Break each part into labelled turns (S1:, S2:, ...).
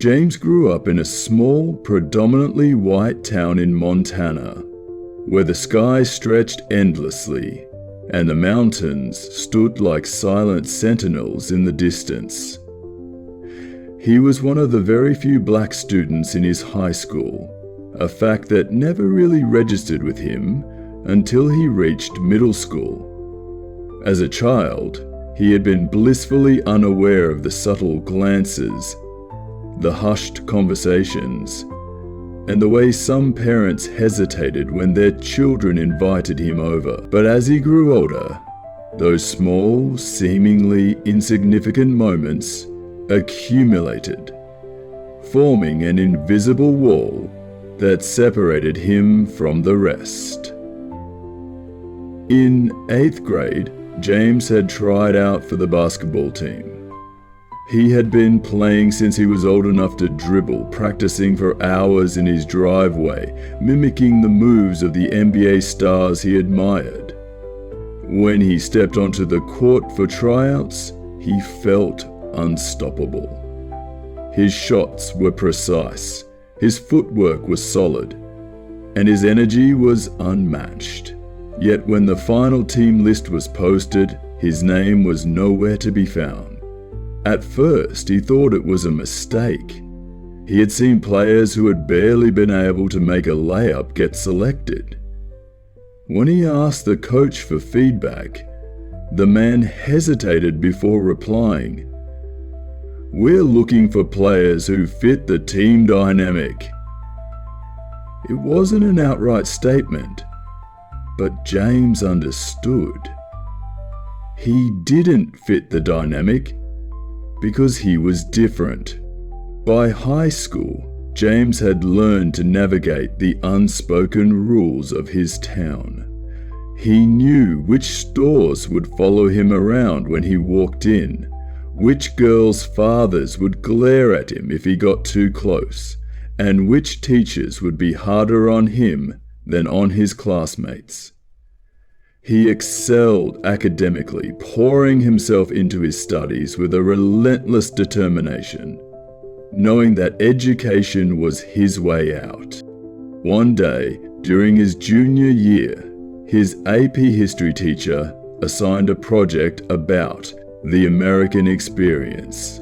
S1: James grew up in a small, predominantly white town in Montana, where the sky stretched endlessly and the mountains stood like silent sentinels in the distance. He was one of the very few black students in his high school, a fact that never really registered with him until he reached middle school. As a child, he had been blissfully unaware of the subtle glances, the hushed conversations, and the way some parents hesitated when their children invited him over. But as he grew older, those small, seemingly insignificant moments accumulated, forming an invisible wall that separated him from the rest. In 8th grade, James had tried out for the basketball team. He had been playing since he was old enough to dribble, practicing for hours in his driveway, mimicking the moves of the NBA stars he admired. When he stepped onto the court for tryouts, he felt unstoppable. His shots were precise, his footwork was solid, and his energy was unmatched. Yet when the final team list was posted, his name was nowhere to be found. At first, he thought it was a mistake. He had seen players who had barely been able to make a layup get selected. When he asked the coach for feedback, the man hesitated before replying, "We're looking for players who fit the team dynamic." It wasn't an outright statement, but James understood. He didn't fit the dynamic because he was different. By high school, James had learned to navigate the unspoken rules of his town. He knew which stores would follow him around when he walked in, which girls' fathers would glare at him if he got too close, and which teachers would be harder on him than on his classmates. He excelled academically, pouring himself into his studies with a relentless determination, knowing that education was his way out. One day, during his junior year, his AP history teacher assigned a project about the American experience.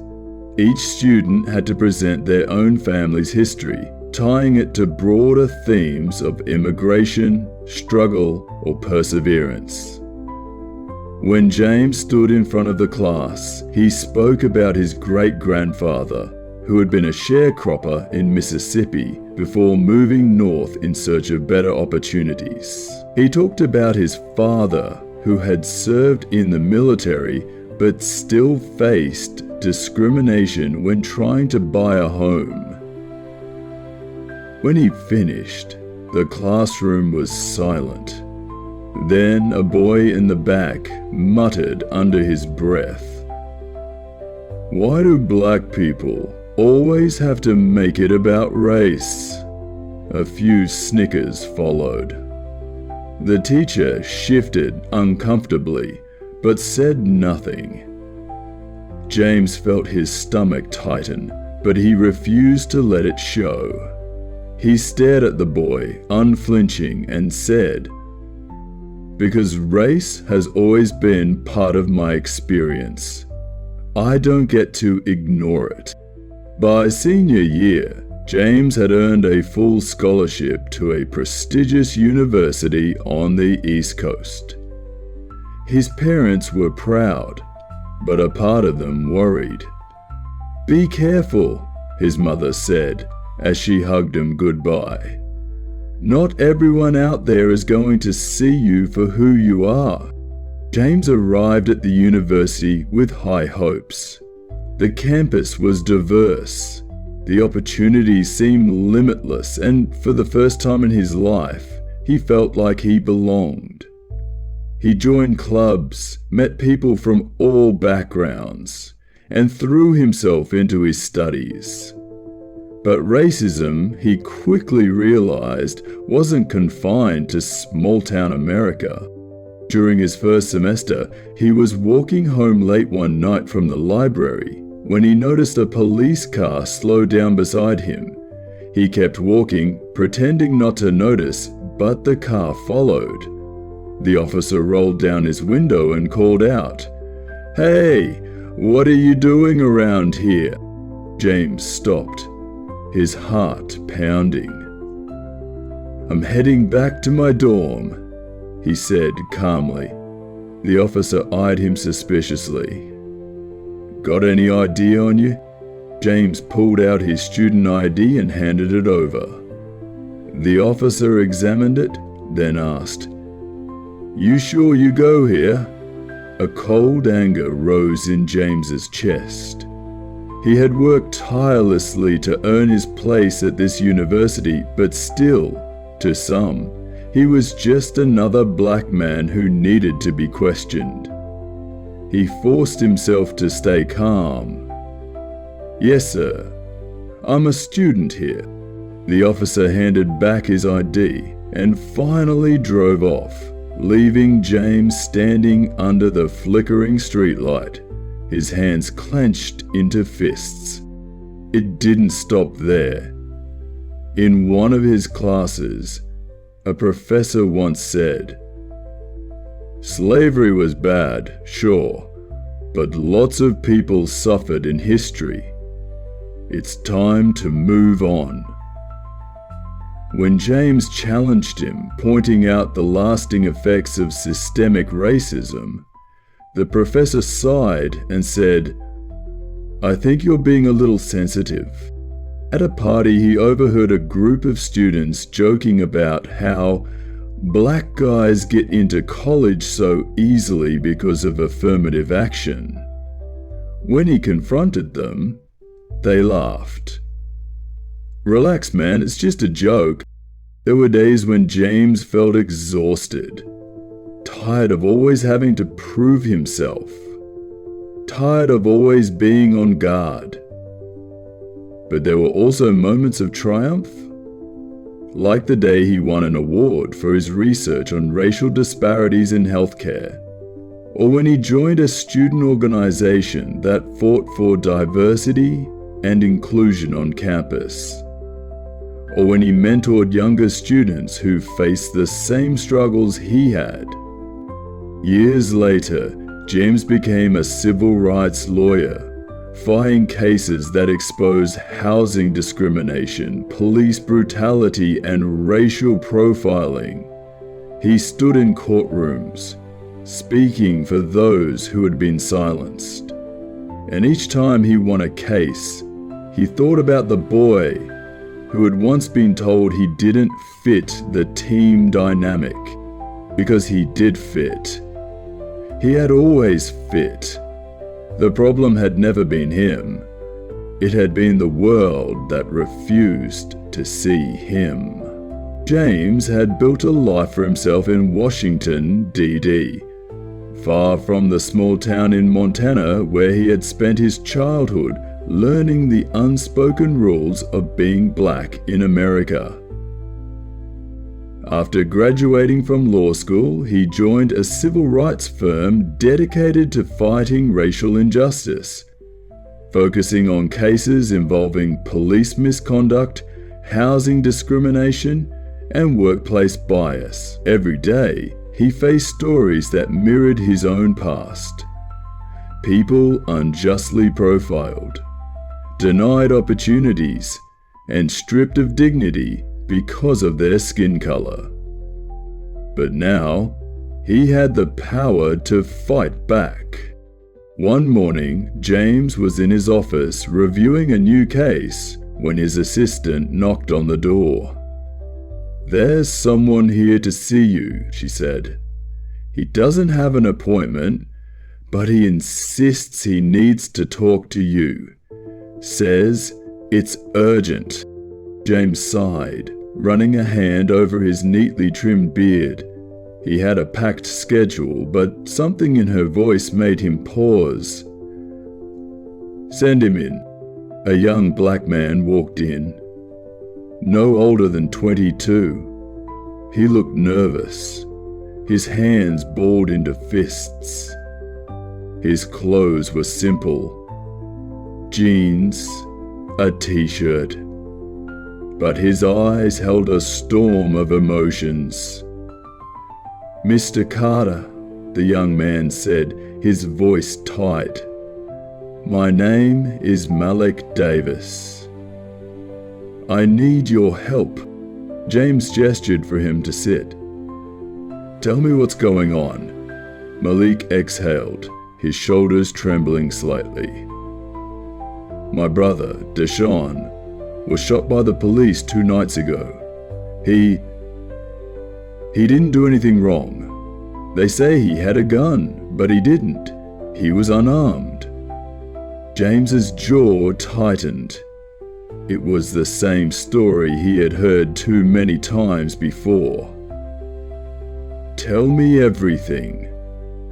S1: Each student had to present their own family's history, tying it to broader themes of immigration, struggle, or perseverance. When James stood in front of the class, he spoke about his great-grandfather, who had been a sharecropper in Mississippi before moving north in search of better opportunities. He talked about his father, who had served in the military but still faced discrimination when trying to buy a home. When he finished, the classroom was silent. Then a boy in the back muttered under his breath, "Why do black people always have to make it about race?" A few snickers followed. The teacher shifted uncomfortably, but said nothing. James felt his stomach tighten, but he refused to let it show. He stared at the boy, unflinching, and said, "Because race has always been part of my experience. I don't get to ignore it." By senior year, James had earned a full scholarship to a prestigious university on the East Coast. His parents were proud, but a part of them worried. "Be careful," his mother said, as she hugged him goodbye. "Not everyone out there is going to see you for who you are." James arrived at the university with high hopes. The campus was diverse. The opportunities seemed limitless, and for the first time in his life, he felt like he belonged. He joined clubs, met people from all backgrounds, and threw himself into his studies. But racism, he quickly realized, wasn't confined to small-town America. During his first semester, he was walking home late one night from the library when he noticed a police car slow down beside him. He kept walking, pretending not to notice, but the car followed. The officer rolled down his window and called out, "Hey, what are you doing around here?" James stopped, his heart pounding. "I'm heading back to my dorm," he said calmly. The officer eyed him suspiciously. "Got any ID on you?" James pulled out his student ID and handed it over. The officer examined it, then asked, "You sure you go here?" A cold anger rose in James's chest. He had worked tirelessly to earn his place at this university, but still, to some, he was just another black man who needed to be questioned. He forced himself to stay calm. "Yes, sir. I'm a student here." The officer handed back his ID and finally drove off, leaving James standing under the flickering streetlight, his hands clenched into fists. It didn't stop there. In one of his classes, a professor once said, "Slavery was bad, sure, but lots of people suffered in history. It's time to move on." When James challenged him, pointing out the lasting effects of systemic racism, the professor sighed and said, "I think you're being a little sensitive." At a party, he overheard a group of students joking about how black guys get into college so easily because of affirmative action. When he confronted them, they laughed. "Relax, man, it's just a joke." There were days when James felt exhausted, tired of always having to prove himself, tired of always being on guard. But there were also moments of triumph, like the day he won an award for his research on racial disparities in healthcare, or when he joined a student organization that fought for diversity and inclusion on campus, or when he mentored younger students who faced the same struggles he had. Years later, James became a civil rights lawyer, fighting cases that expose housing discrimination, police brutality, and racial profiling. He stood in courtrooms, speaking for those who had been silenced. And each time he won a case, he thought about the boy who had once been told he didn't fit the team dynamic, because he did fit. He had always fit. The problem had never been him. It had been the world that refused to see him. James had built a life for himself in Washington, D.C., far from the small town in Montana where he had spent his childhood learning the unspoken rules of being black in America. After graduating from law school, he joined a civil rights firm dedicated to fighting racial injustice, focusing on cases involving police misconduct, housing discrimination, and workplace bias. Every day, he faced stories that mirrored his own past. People unjustly profiled, denied opportunities, and stripped of dignity because of their skin color. But now, he had the power to fight back. One morning, James was in his office reviewing a new case when his assistant knocked on the door. "There's someone here to see you," she said. "He doesn't have an appointment, but he insists he needs to talk to you. Says it's urgent." James sighed, running a hand over his neatly trimmed beard. He had a packed schedule, but something in her voice made him pause. "Send him in." A young black man walked in, no older than 22. He looked nervous. His hands balled into fists. His clothes were simple. jeans, a t-shirt. But his eyes held a storm of emotions. "Mr. Carter," the young man said, his voice tight. "My name is Malik Davis. I need your help." James gestured for him to sit. "Tell me what's going on." Malik exhaled, his shoulders trembling slightly. "My brother, Deshaun, was shot by the police 2 nights ago. He didn't do anything wrong. They say he had a gun, but he didn't. He was unarmed." James's jaw tightened. It was the same story he had heard too many times before. "Tell me everything."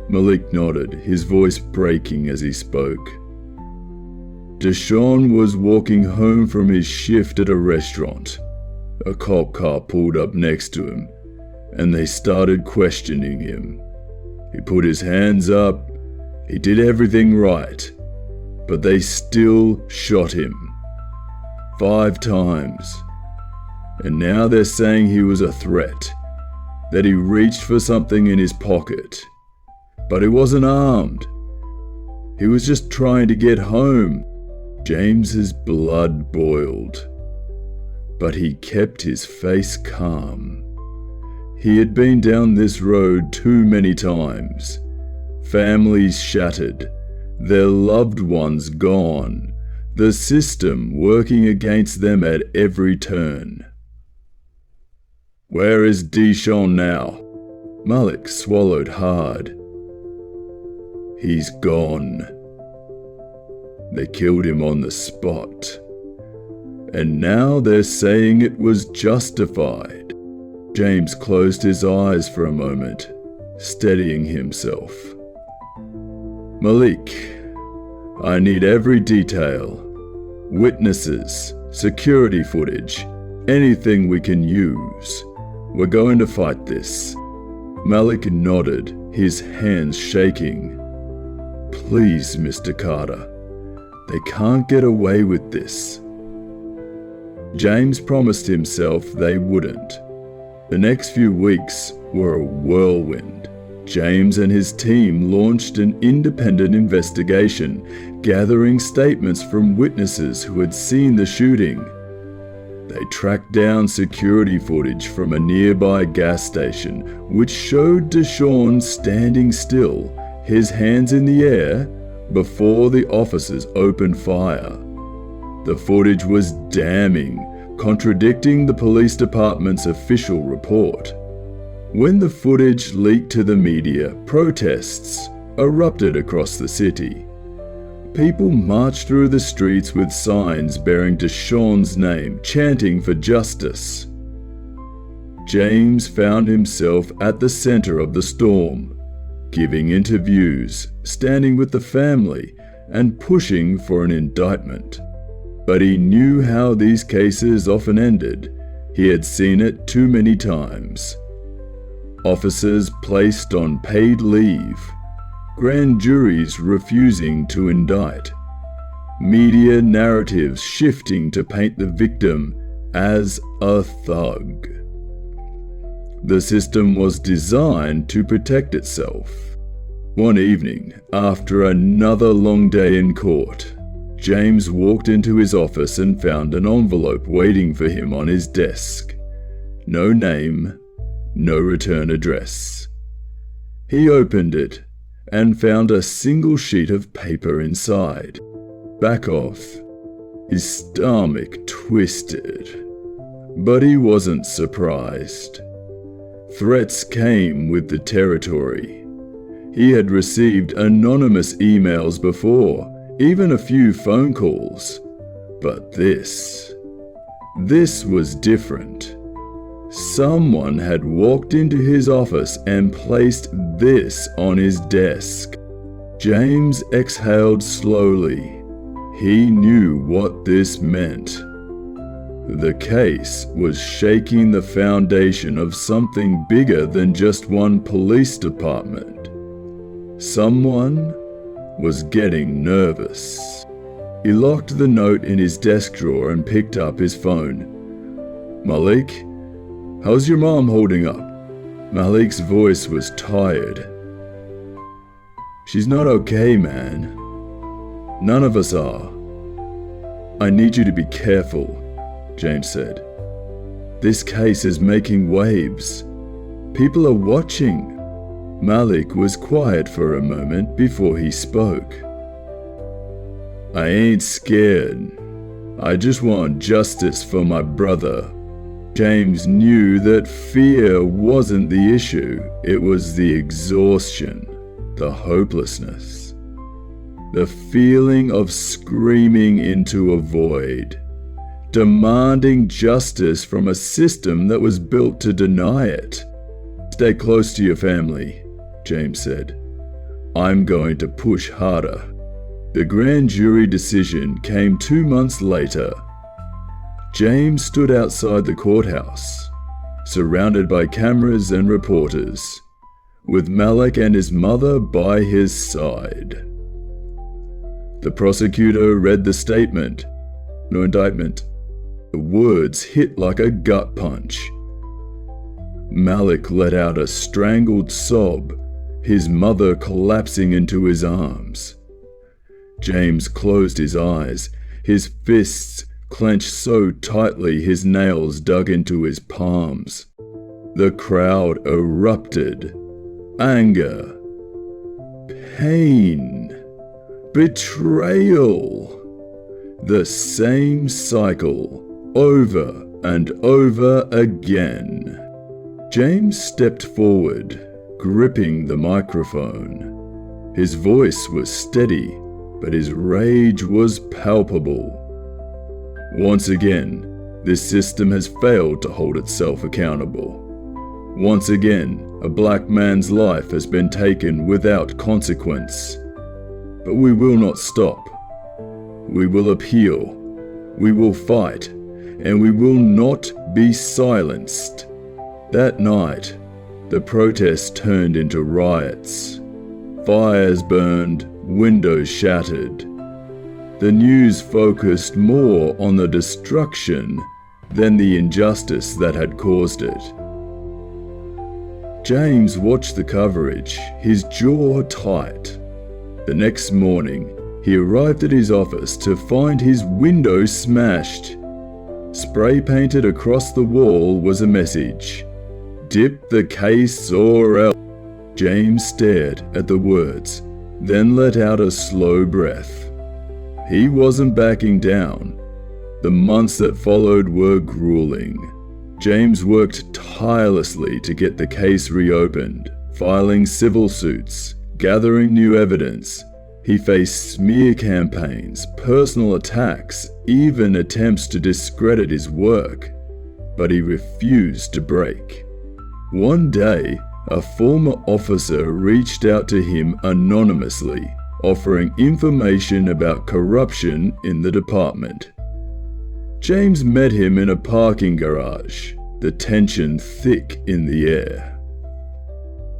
S1: Malik nodded, his voice breaking as he spoke. Deshaun was walking home from his shift at a restaurant. A cop car pulled up next to him, and they started questioning him. He put his hands up. He did everything right, but they still shot him 5 times. And now they're saying he was a threat, that he reached for something in his pocket. But he wasn't armed. He was just trying to get home. James's blood boiled, but he kept his face calm. He had been down this road too many times. Families shattered, their loved ones gone, the system working against them at every turn. "Where is Deshaun now?" Malik swallowed hard. "He's gone. They killed him on the spot. And now they're saying it was justified." James closed his eyes for a moment, steadying himself. "Malik, I need every detail. Witnesses, security footage, anything we can use. We're going to fight this." Malik nodded, his hands shaking. "Please, Mr. Carter. They can't get away with this." James promised himself they wouldn't. The next few weeks were a whirlwind. James and his team launched an independent investigation, gathering statements from witnesses who had seen the shooting. They tracked down security footage from a nearby gas station, which showed Deshaun standing still, his hands in the air, before the officers opened fire. The footage was damning, contradicting the police department's official report. When the footage leaked to the media, protests erupted across the city. People marched through the streets with signs bearing Deshaun's name, chanting for justice. James found himself at the center of the storm, giving interviews, standing with the family, and pushing for an indictment. But he knew how these cases often ended. He had seen it too many times. Officers placed on paid leave, grand juries refusing to indict, media narratives shifting to paint the victim as a thug. The system was designed to protect itself. One evening, after another long day in court, James walked into his office and found an envelope waiting for him on his desk. No name, no return address. He opened it and found a single sheet of paper inside. Back off. His stomach twisted. But he wasn't surprised. Threats came with the territory. He had received anonymous emails before, even a few phone calls. But this was different. Someone had walked into his office and placed this on his desk. James exhaled slowly. He knew what this meant. The case was shaking the foundation of something bigger than just one police department. Someone was getting nervous. He locked the note in his desk drawer and picked up his phone. "Malik, how's your mom holding up?" Malik's voice was tired. "She's not okay, man. None of us are." "I need you to be careful," James said. "This case is making waves. People are watching." Malik was quiet for a moment before he spoke. "I ain't scared. I just want justice for my brother." James knew that fear wasn't the issue, it was the exhaustion, the hopelessness, the feeling of screaming into a void, demanding justice from a system that was built to deny it. "Stay close to your family," James said. "I'm going to push harder." The grand jury decision came 2 months later. James stood outside the courthouse, surrounded by cameras and reporters, with Malik and his mother by his side. The prosecutor read the statement. No indictment. The words hit like a gut punch. Malik let out a strangled sob, his mother collapsing into his arms. James closed his eyes, his fists clenched so tightly his nails dug into his palms. The crowd erupted. Anger, pain, betrayal. The same cycle, over and over again. James stepped forward, gripping the microphone. His voice was steady, but his rage was palpable. Once again, this system has failed to hold itself accountable. Once again, a black man's life has been taken without consequence. But we will not stop. We will appeal. We will fight. And we will not be silenced. That night, the protests turned into riots. Fires burned, windows shattered. The news focused more on the destruction than the injustice that had caused it. James watched the coverage, his jaw tight. The next morning, he arrived at his office to find his window smashed. Spray painted across the wall was a message. "Dip the case or else." James stared at the words, then let out a slow breath. He wasn't backing down. The months that followed were grueling. James worked tirelessly to get the case reopened, filing civil suits, gathering new evidence. He faced smear campaigns, personal attacks, even attempts to discredit his work. But he refused to break. One day, a former officer reached out to him anonymously, offering information about corruption in the department. James met him in a parking garage, the tension thick in the air.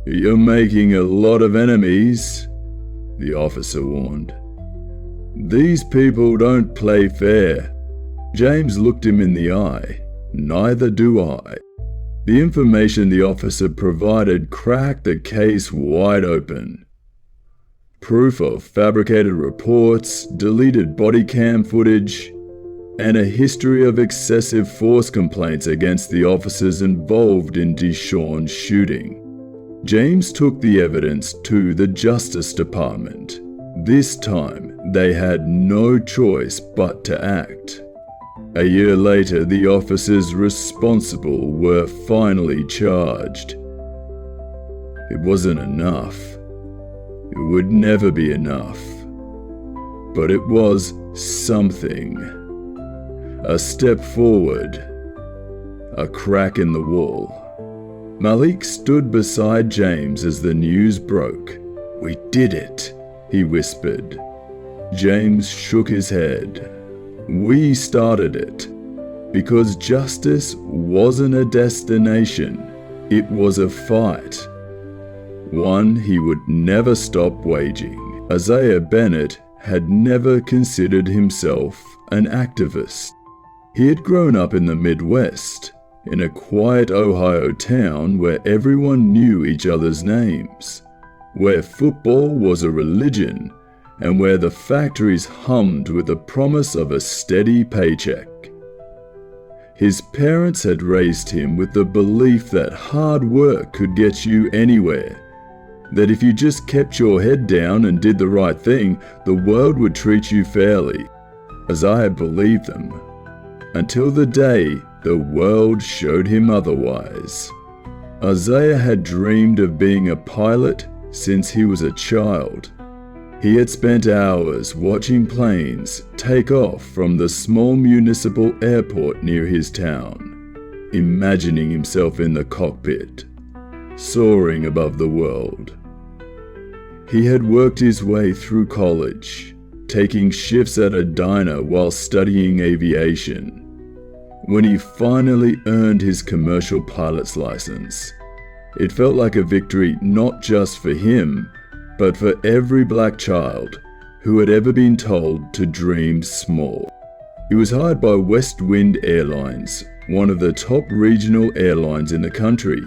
S1: "You're making a lot of enemies," the officer warned. "These people don't play fair." James looked him in the eye. "Neither do I." The information the officer provided cracked the case wide open. Proof of fabricated reports, deleted body cam footage, and a history of excessive force complaints against the officers involved in Deshawn's shooting. James took the evidence to the Justice Department. This time, they had no choice but to act. A year later, the officers responsible were finally charged. It wasn't enough. It would never be enough. But it was something. A step forward. A crack in the wall. Malik stood beside James as the news broke. "We did it," he whispered. James shook his head. "We started it. Because justice wasn't a destination. It was a fight. One he would never stop waging." Isaiah Bennett had never considered himself an activist. He had grown up in the Midwest, in a quiet Ohio town where everyone knew each other's names, where football was a religion, and where the factories hummed with the promise of a steady paycheck. His parents had raised him with the belief that hard work could get you anywhere, that if you just kept your head down and did the right thing, the world would treat you fairly. Isaiah believed them, until the day the world showed him otherwise. Isaiah had dreamed of being a pilot since he was a child. He had spent hours watching planes take off from the small municipal airport near his town, imagining himself in the cockpit, soaring above the world. He had worked his way through college, taking shifts at a diner while studying aviation. When he finally earned his commercial pilot's license, it felt like a victory not just for him, but for every black child who had ever been told to dream small. He was hired by West Wind Airlines, one of the top regional airlines in the country.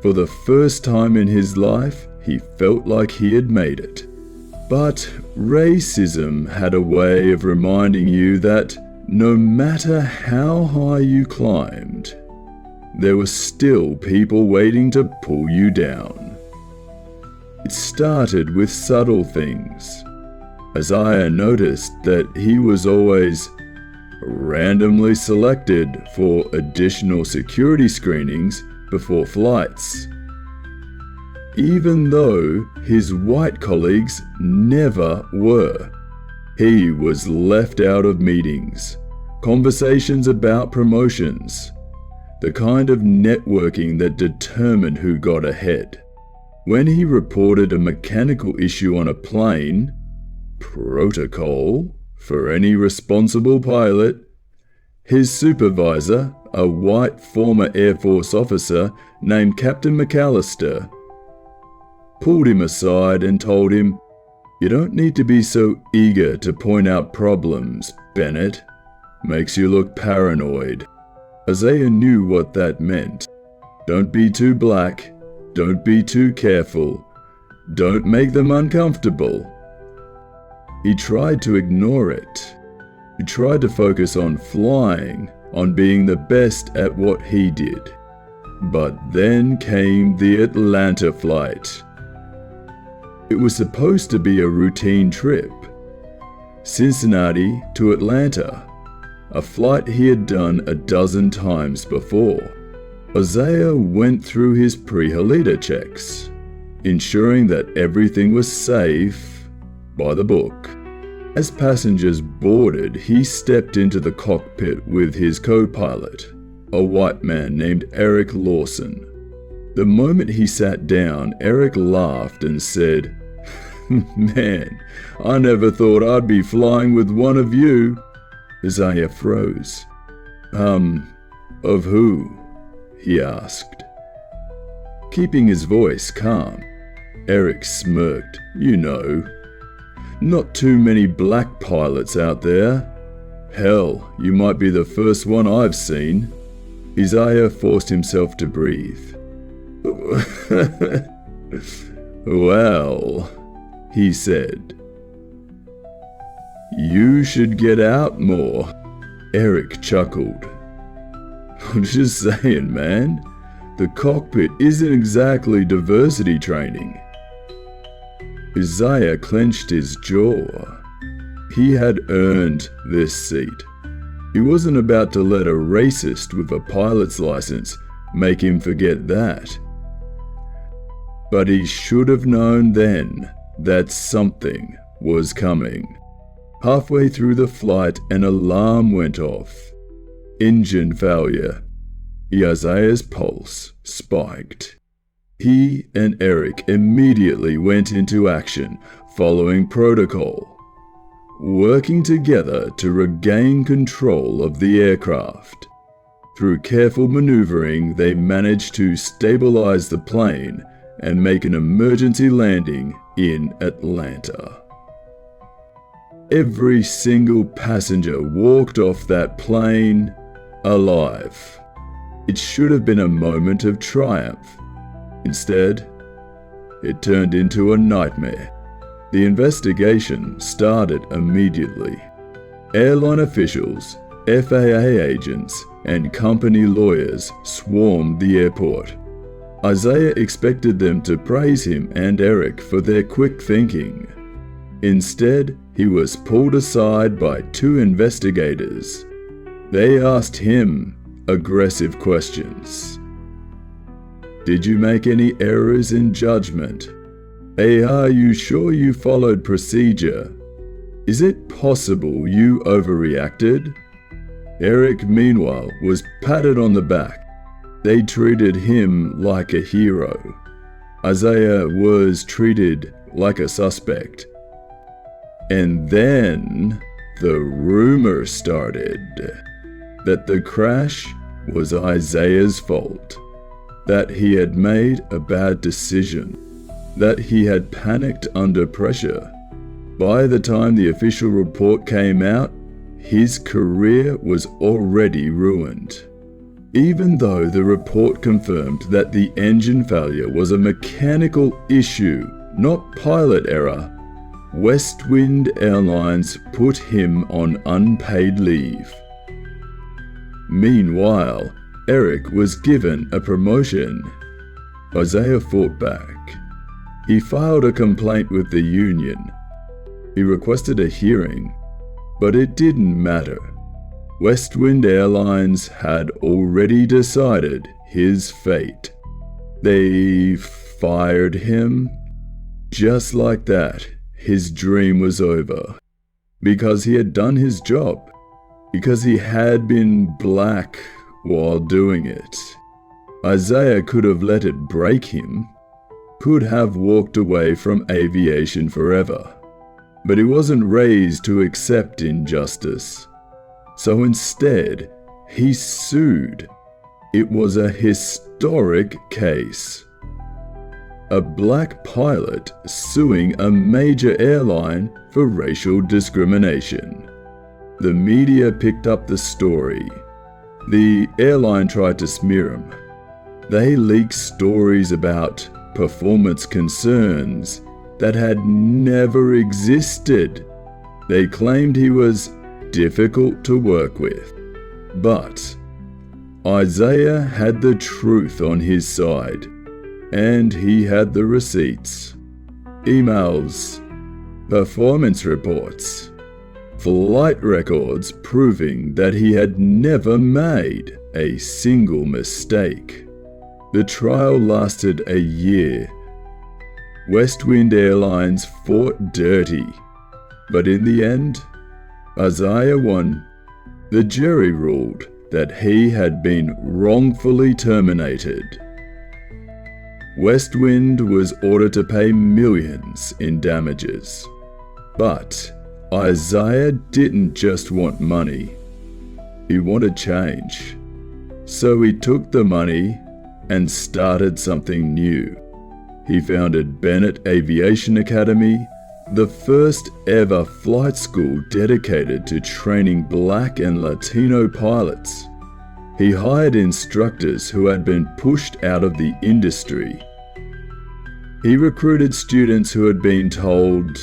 S1: For the first time in his life, he felt like he had made it. But racism had a way of reminding you that no matter how high you climbed, there were still people waiting to pull you down. It started with subtle things. Isaiah noticed that he was always randomly selected for additional security screenings before flights, even though his white colleagues never were. He was left out of meetings, conversations about promotions, the kind of networking that determined who got ahead. When he reported a mechanical issue on a plane, protocol for any responsible pilot, his supervisor, a white former Air Force officer named Captain McAllister, pulled him aside and told him, "You don't need to be so eager to point out problems, Bennett. Makes you look paranoid." Isaiah knew what that meant. Don't be too black. Don't be too careful. Don't make them uncomfortable. He tried to ignore it. He tried to focus on flying, on being the best at what he did. But then came the Atlanta flight. It was supposed to be a routine trip. Cincinnati to Atlanta, a flight he had done a dozen times before. Isaiah went through his pre-Halida checks, ensuring that everything was safe, by the book. As passengers boarded, he stepped into the cockpit with his co-pilot, a white man named Eric Lawson. The moment he sat down, Eric laughed and said, "Man, I never thought I'd be flying with one of you." Isaiah froze. Of who?" he asked. Keeping his voice calm, Eric smirked. "You know, not too many black pilots out there. Hell, you might be the first one I've seen." Isaiah forced himself to breathe. "Well," he said, "you should get out more." Eric chuckled. "I'm just saying, man, the cockpit isn't exactly diversity training." Isaiah clenched his jaw. He had earned this seat. He wasn't about to let a racist with a pilot's license make him forget that. But he should have known then that something was coming. Halfway through the flight, an alarm went off. Engine failure. Isaiah's pulse spiked. He and Eric immediately went into action, following protocol, working together to regain control of the aircraft. Through careful maneuvering, they managed to stabilize the plane and make an emergency landing in Atlanta. every single passenger walked off that plane alive. It should have been a moment of triumph. Instead, it turned into a nightmare. The investigation started immediately. Airline officials, FAA agents, and company lawyers swarmed the airport. Isaiah expected them to praise him and Eric for their quick thinking. Instead, he was pulled aside by two investigators. They asked him aggressive questions. Did you make any errors in judgment? Are you sure you followed procedure? Is it possible you overreacted? Eric, meanwhile, was patted on the back. They treated him like a hero. Isaiah was treated like a suspect. And then the rumor started that the crash was Isaiah's fault, that he had made a bad decision, that he had panicked under pressure. By the time the official report came out, his career was already ruined. Even though the report confirmed that the engine failure was a mechanical issue, not pilot error, Westwind Airlines put him on unpaid leave. Meanwhile, Eric was given a promotion. Isaiah fought back. He filed a complaint with the union. He requested a hearing, but it didn't matter. Westwind Airlines had already decided his fate. They fired him. Just like that, his dream was over. Because he had done his job. Because he had been black while doing it. Isaiah could have let it break him. Could have walked away from aviation forever. But he wasn't raised to accept injustice. So instead, he sued. It was a historic case. A black pilot suing a major airline for racial discrimination. The media picked up the story. The airline tried to smear him. They leaked stories about performance concerns that had never existed. They claimed he was difficult to work with. But Isaiah had the truth on his side, and he had the receipts, emails, performance reports, flight records proving that he had never made a single mistake. The trial lasted a year. Westwind Airlines fought dirty, but in the end, Isaiah won. The jury ruled that he had been wrongfully terminated. Westwind was ordered to pay millions in damages. But Isaiah didn't just want money. He wanted change. So he took the money and started something new. He founded Bennett Aviation Academy, the first ever flight school dedicated to training black and Latino pilots. He hired instructors who had been pushed out of the industry. He recruited students who had been told,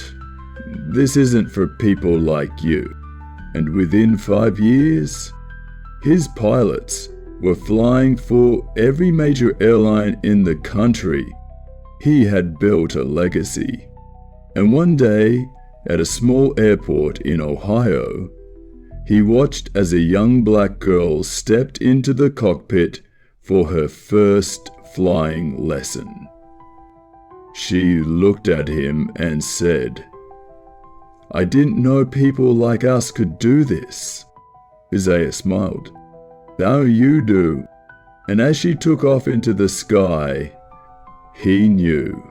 S1: "This isn't for people like you." And within 5 years, his pilots were flying for every major airline in the country. He had built a legacy. And one day, at a small airport in Ohio, he watched as a young black girl stepped into the cockpit for her first flying lesson. She looked at him and said, "I didn't know people like us could do this." Isaiah smiled. "Now you do." And as she took off into the sky, he knew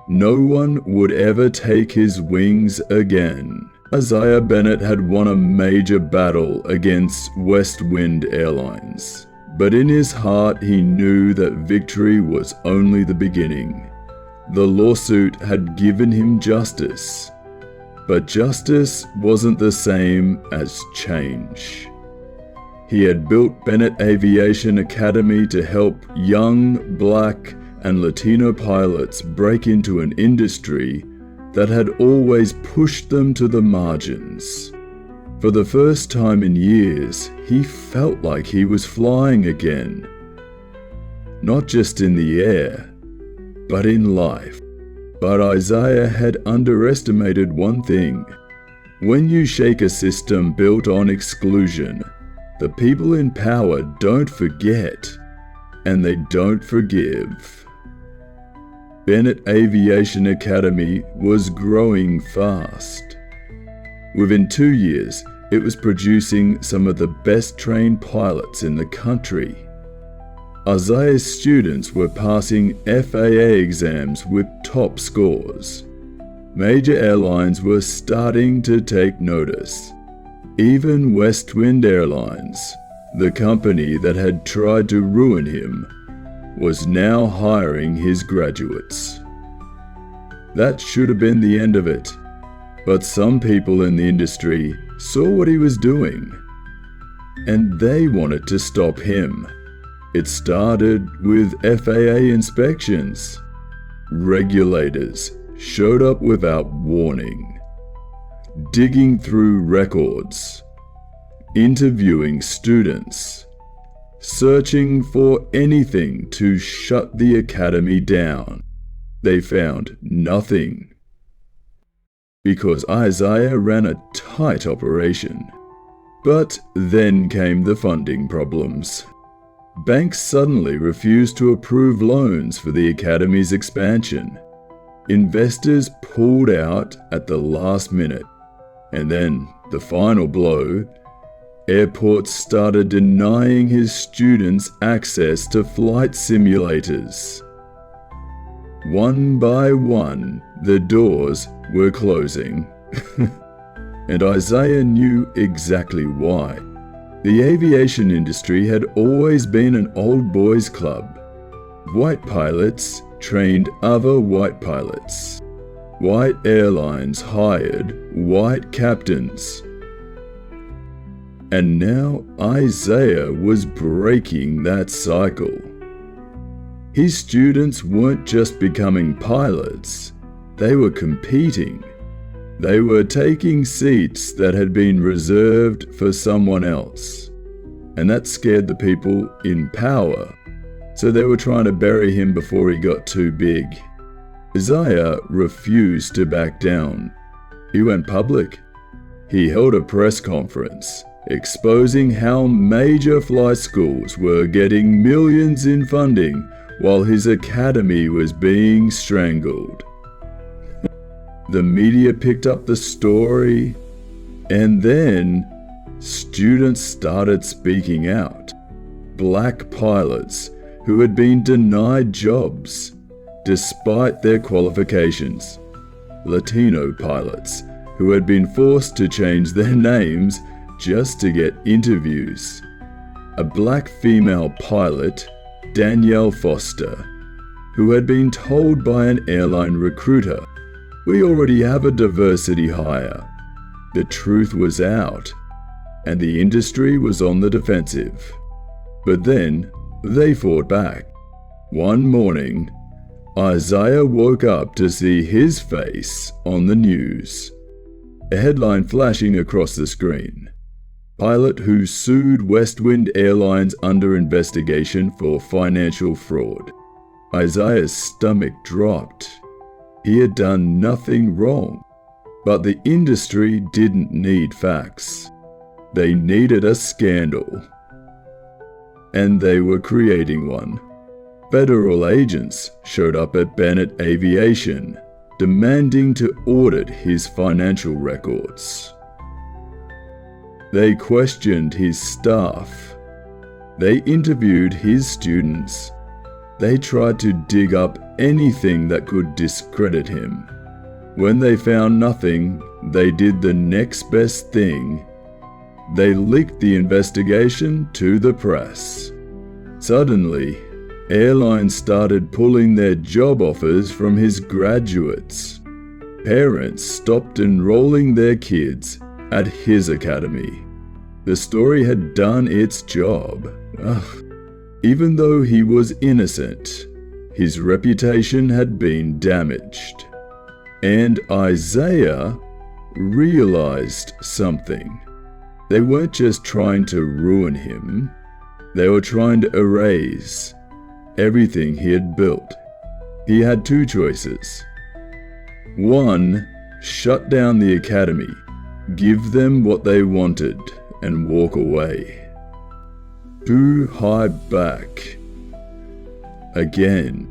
S1: no one would ever take his wings again. Isaiah Bennett had won a major battle against Westwind Airlines. But in his heart, he knew that victory was only the beginning. The lawsuit had given him justice. But justice wasn't the same as change. He had built Bennett Aviation Academy to help young Black and Latino pilots break into an industry that had always pushed them to the margins. For the first time in years, he felt like he was flying again. Not just in the air, but in life. But Isaiah had underestimated one thing. When you shake a system built on exclusion, the people in power don't forget, and they don't forgive. Bennett Aviation Academy was growing fast. Within 2 years, it was producing some of the best trained pilots in the country. Isaiah's students were passing FAA exams with top scores. Major airlines were starting to take notice. Even Westwind Airlines, the company that had tried to ruin him, was now hiring his graduates. That should have been the end of it, but some people in the industry saw what he was doing, and they wanted to stop him. It started with FAA inspections. Regulators showed up without warning, digging through records, interviewing students, searching for anything to shut the academy down. They found nothing, because Isaiah ran a tight operation. But then came the funding problems. Banks suddenly refused to approve loans for the academy's expansion. Investors pulled out at the last minute. And then, the final blow, airports started denying his students access to flight simulators. One by one, the doors were closing. And Isaiah knew exactly why. The aviation industry had always been an old boys club. White pilots trained other white pilots. White airlines hired white captains. And now Isaiah was breaking that cycle. His students weren't just becoming pilots, they were competing. They were taking seats that had been reserved for someone else. And that scared the people in power, so they were trying to bury him before he got too big. Isaiah refused to back down. He went public. He held a press conference exposing how major flight schools were getting millions in funding while his academy was being strangled. The media picked up the story, and then students started speaking out. Black pilots who had been denied jobs despite their qualifications. Latino pilots who had been forced to change their names just to get interviews. A black female pilot, Danielle Foster, who had been told by an airline recruiter, "We already have a diversity hire." The truth was out, and the industry was on the defensive. But then, they fought back. One morning, Isaiah woke up to see his face on the news. A headline flashing across the screen. Pilot who sued Westwind Airlines under investigation for financial fraud. Isaiah's stomach dropped. He had done nothing wrong, but the industry didn't need facts. They needed a scandal. And they were creating one. Federal agents showed up at Bennett Aviation, demanding to audit his financial records. They questioned his staff. They interviewed his students. They tried to dig up anything that could discredit him. When they found nothing, they did the next best thing. They leaked the investigation to the press. Suddenly, airlines started pulling their job offers from his graduates. parents stopped enrolling their kids at his academy. The story had done its job. Even though he was innocent, his reputation had been damaged. And Isaiah realized something. They weren't just trying to ruin him, they were trying to erase everything he had built. He had two choices. One, shut down the academy, give them what they wanted, and walk away. Two, hide back. Again,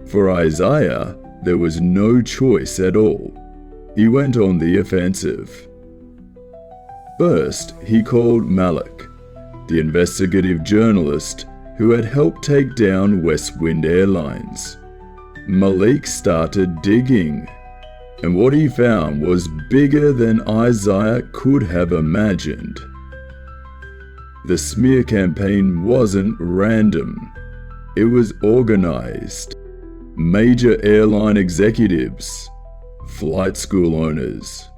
S1: for Isaiah, there was no choice at all. He went on the offensive. First, he called Malik, the investigative journalist who had helped take down Westwind Airlines. Malik started digging, and what he found was bigger than Isaiah could have imagined. The smear campaign wasn't random. It was organized. Major airline executives, flight school owners,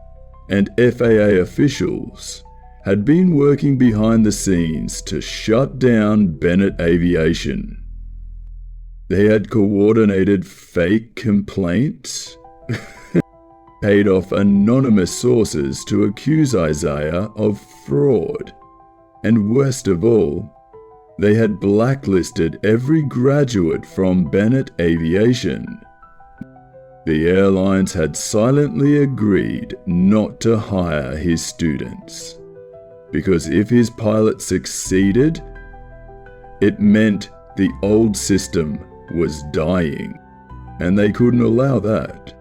S1: and FAA officials had been working behind the scenes to shut down Bennett Aviation. They had coordinated fake complaints, paid off anonymous sources to accuse Isaiah of fraud, and worst of all, they had blacklisted every graduate from Bennett Aviation. The airlines had silently agreed not to hire his students, because if his pilot succeeded, it meant the old system was dying, and they couldn't allow that.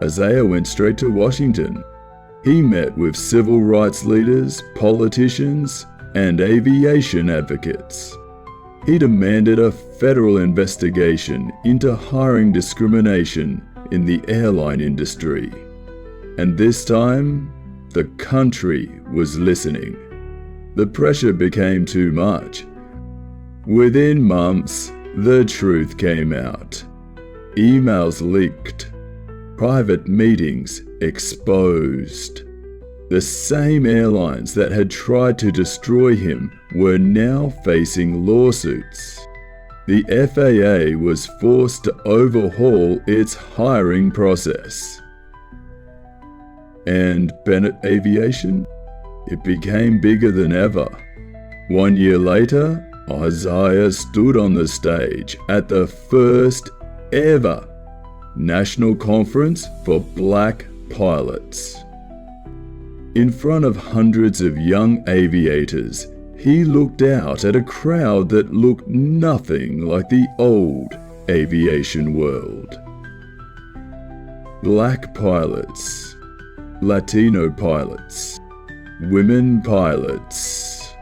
S1: Isaiah went straight to Washington. He met with civil rights leaders, politicians, and aviation advocates. He demanded a federal investigation into hiring discrimination in the airline industry. And this time, the country was listening. The pressure became too much. Within months, the truth came out. Emails leaked. Private meetings exposed. The same airlines that had tried to destroy him were now facing lawsuits. The FAA was forced to overhaul its hiring process. And Bennett Aviation? It became bigger than ever. 1 year later, Isaiah stood on the stage at the first ever National Conference for Black Pilots. In front of hundreds of young aviators, he looked out at a crowd that looked nothing like the old aviation world. Black pilots, Latino pilots, women pilots.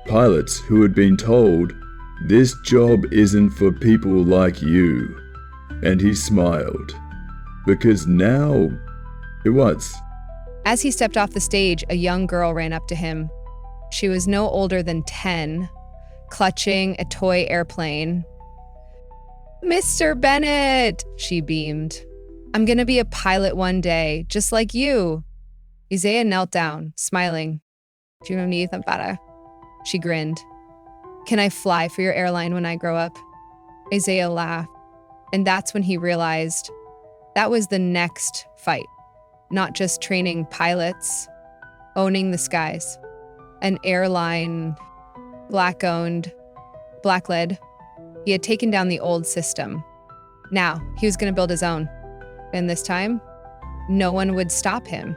S1: Pilots who had been told, "This job isn't for people like you." And he smiled, because now it was.
S2: As he stepped off the stage, a young girl ran up to him. She was no older than 10, clutching a toy airplane. "Mr. Bennett," she beamed. "I'm gonna be a pilot one day, just like you." Isaiah knelt down, smiling. "Do you need better?" She grinned. "Can I fly for your airline when I grow up?" Isaiah laughed, and that's when he realized that was the next fight. Not just training pilots, owning the skies. An airline, black-owned, black-led. He had taken down the old system. Now, he was going to build his own. And this time, no one would stop him.